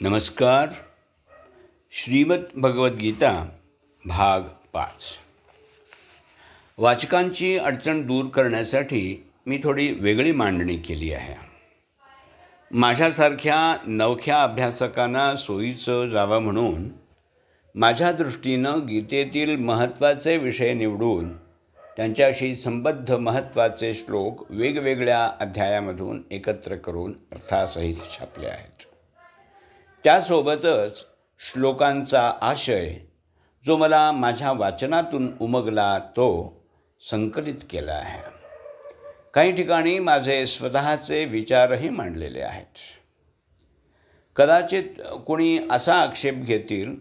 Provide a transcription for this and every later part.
नमस्कार. श्रीमद भगवद्गीता भाग 5. वाचकांची अडचण दूर करण्यासाठी मी थोडी वेगळी मांडणी केली आहे. माझ्यासारख्या नवख्या अभ्यासकांना सोयीचं जावं म्हणून माझ्या दृष्टीनं गीतेतील महत्त्वाचे विषय निवडून त्यांच्याशी संबद्ध महत्त्वाचे श्लोक वेगवेगळ्या अध्यायामधून एकत्र करून अर्थासहित छापले आहेत. त्यासोबतच श्लोकांचा आशय जो मला माझ्या वाचनातून उमगला तो संकलित केला आहे. काही ठिकाणी माझे स्वतःचे विचारही मांडलेले आहेत. कदाचित कोणी असा आक्षेप घेतील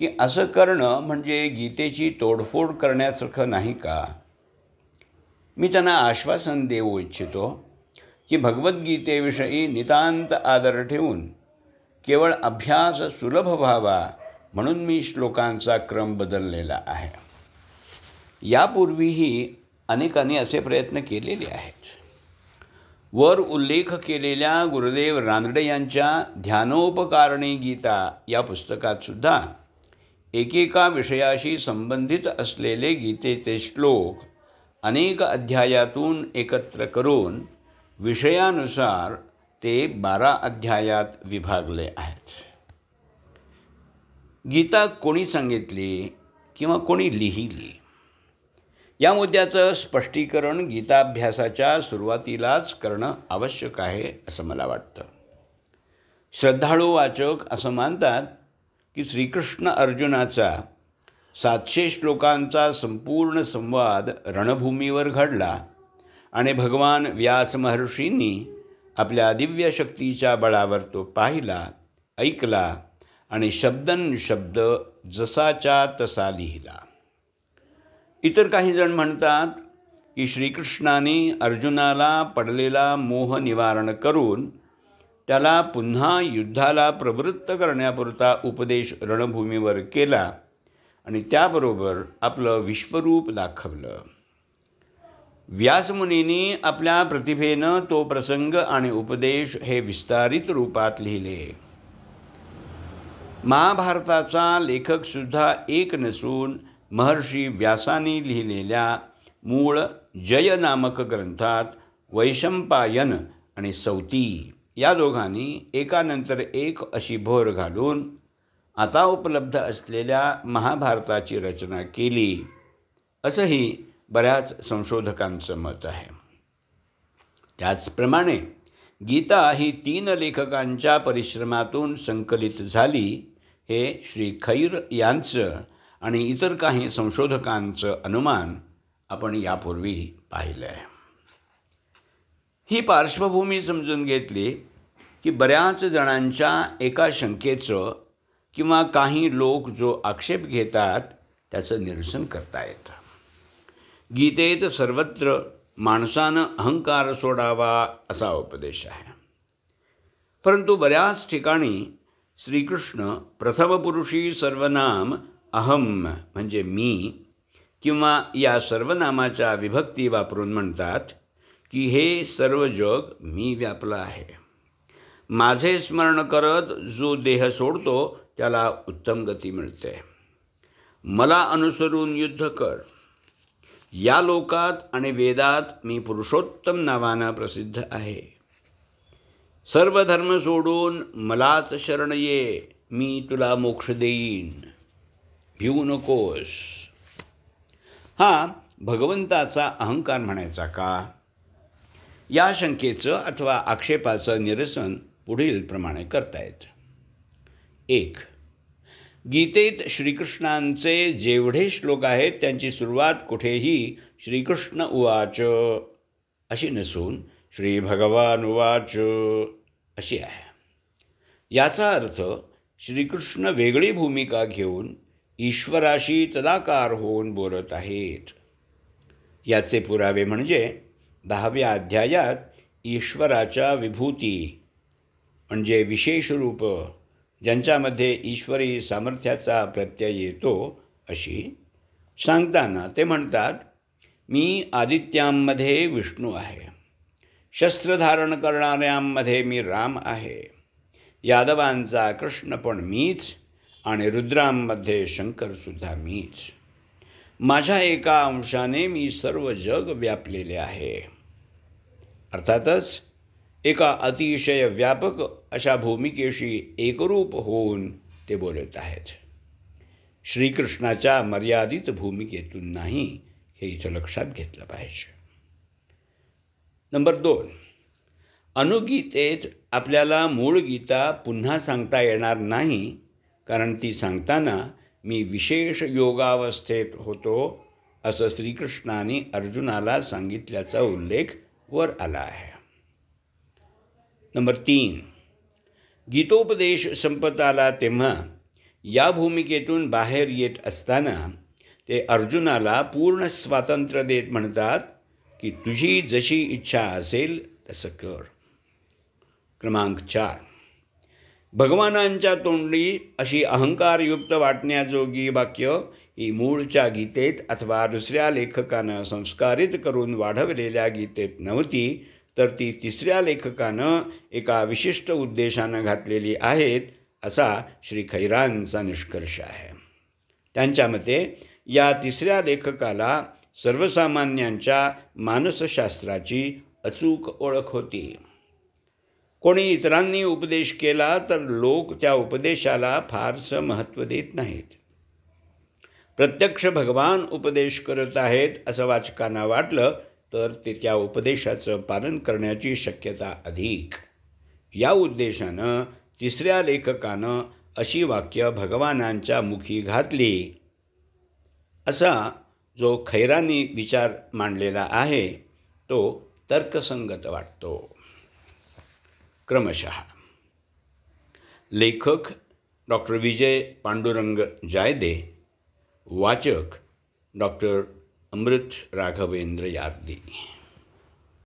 की असं करणं म्हणजे गीतेची तोडफोड करण्यासारखं नाही का? मी त्यांना आश्वासन देऊ इच्छितो की भगवद्गीतेविषयी नितांत आदर ठेवून केवळ अभ्यास सुलभ व्हावा म्हणून मी श्लोकांचा क्रम बदललेला आहे. यापूर्वीही अनेकांनी असे प्रयत्न केलेले आहेत. वर उल्लेख केलेल्या गुरुदेव रानडे यांच्या ध्यानोपकारणी गीता या पुस्तकातसुद्धा एकेका विषयाशी संबंधित असलेले गीतेचे श्लोक अनेक अध्यायातून एकत्र करून विषयानुसार ते 12 अध्यायात विभागले आहेत. गीता कोणी सांगितली किंवा कोणी लिहिली या मुद्द्याचं स्पष्टीकरण गीताभ्यासाच्या सुरुवातीलाच करणं आवश्यक आहे असं मला वाटतं. श्रद्धाळू वाचक असं मानतात की श्रीकृष्ण अर्जुनाचा 700 श्लोकांचा संपूर्ण संवाद रणभूमीवर घडला आणि भगवान व्यास महर्षींनी आपल्या दिव्य शक्तीच्या बळावर तो पाहिला, ऐकला आणि शब्दनशब्द जसाच्या तसा लिहिला. इतर काही जण म्हणतात की श्रीकृष्णाने अर्जुनाला पडलेला मोह निवारण करून त्याला पुन्हा युद्धाला प्रवृत्त करण्यापुरता उपदेश रणभूमीवर केला आणि त्याबरोबर आपलं विश्वरूप दाखवलं. व्यासमुनींनी आपल्या प्रतिभेनं तो प्रसंग आणि उपदेश हे विस्तारित रूपात लिहिले. महाभारताचा लेखकसुद्धा एक नसून महर्षी व्यासांनी लिहिलेल्या मूळ जय नामक ग्रंथात वैशंपायन आणि सौती या दोघांनी एकानंतर एक अशी भर घालून आता उपलब्ध असलेल्या महाभारताची रचना केली असंही बऱ्याच संशोधकांचं मत आहे. त्याचप्रमाणे गीता ही 3 लेखकांच्या परिश्रमातून संकलित झाली हे श्री खैर यांचं आणि इतर काही संशोधकांचं अनुमान आपण यापूर्वी पाहिलं आहे. ही पार्श्वभूमी समजून घेतली की बऱ्याच जणांच्या एका शंकेचं किंवा काही लोक जो आक्षेप घेतात त्याचं निरसन करता येतं. गीतेत सर्वत्र माणसानं अहंकार सोडावा असा उपदेश आहे. परंतु बऱ्याच ठिकाणी श्रीकृष्ण प्रथमपुरुषी सर्वनाम अहम म्हणजे मी किंवा या सर्वनामाच्या विभक्ती वापरून म्हणतात की हे सर्व जग मी व्यापलं आहे. माझे स्मरण करत जो देह सोडतो त्याला उत्तम गती मिळते. मला अनुसरून युद्ध कर. या लोकात आणि वेदात मी पुरुषोत्तम नावानं प्रसिद्ध आहे. सर्व धर्म सोडून मलाच शरण ये, मी तुला मोक्ष देईन. भिवू नकोस. हा भगवंताचा अहंकार म्हणायचा का? या शंकेचं अथवा आक्षेपाचं निरसन पुढील प्रमाणे करता येतं. 1. गीतेत श्रीकृष्णांचे जेवढे श्लोक आहेत त्यांची सुरुवात कुठेही श्रीकृष्ण उवाच अशी नसून श्री भगवान उवाच अशी आहे. याचा अर्थ श्रीकृष्ण वेगळी भूमिका घेऊन ईश्वराशी तदाकार होऊन बोलत आहेत. याचे पुरावे म्हणजे 10व्या अध्यायात ईश्वराच्या विभूती म्हणजे विशेष रूप ज्यांच्यामध्ये ईश्वरी सामर्थ्याचा प्रत्यय येतो अशी सांगताना ते म्हणतात, मी आदित्यांमध्ये विष्णू आहे, शस्त्र धारण करणाऱ्यांमध्ये मी राम आहे, यादवांचा कृष्ण पण मीच आणि रुद्रांमध्ये शंकरसुद्धा मीच. माझ्या एका अंशाने मी सर्व जग व्यापलेले आहे. अर्थातच एका अतिशय व्यापक अशा भूमिकेशी एकरूप होऊन ते बोलत आहेत. श्रीकृष्णाच्या मर्यादित भूमिकेतून नाही, हे इथं लक्षात घेतलं पाहिजे. नंबर 2, अनुगीतेत आपल्याला मूळ गीता पुन्हा सांगता येणार नाही, कारण ती सांगताना मी विशेष योगावस्थेत होतो असं श्रीकृष्णाने अर्जुनाला सांगितल्याचा उल्लेख वर आला आहे. नंबर 3, गीतोपदेश संपत आला तेव्हा या भूमिकेतून बाहेर येत असताना ते अर्जुनाला पूर्ण स्वातंत्र्य देत म्हणतात की तुझी जशी इच्छा असेल तसं कर. क्रमांक 4, भगवानांच्या तोंडी अशी अहंकारयुक्त वाटण्याजोगी वाक्य ही मूळच्या गीतेत अथवा दुसऱ्या लेखकानं संस्कारित करून वाढवलेल्या गीतेत नव्हती, तर ती तिसऱ्या लेखकानं एका विशिष्ट उद्देशानं घातलेली आहेत, असा श्री खैरांचा निष्कर्ष आहे. त्यांच्या मते या तिसऱ्या लेखकाला सर्वसामान्यांच्या मानसशास्त्राची अचूक ओळख होती. कोणी इतरांनी उपदेश केला तर लोक त्या उपदेशाला फारसं महत्त्व देत नाहीत. प्रत्यक्ष भगवान उपदेश करत आहेत असं वाचकांना वाटलं तर ते त्या उपदेशाचं पालन करण्याची शक्यता अधिक. या उद्देशानं तिसऱ्या लेखकानं अशी वाक्य भगवानांच्या मुखी घातली, असा जो खैरांनी विचार मांडलेला आहे तो तर्कसंगत वाटतो. क्रमशः लेखक डॉक्टर विजय पांडुरंग जायदे, वाचक डॉक्टर अमृत राघवेंद्र यार्दी.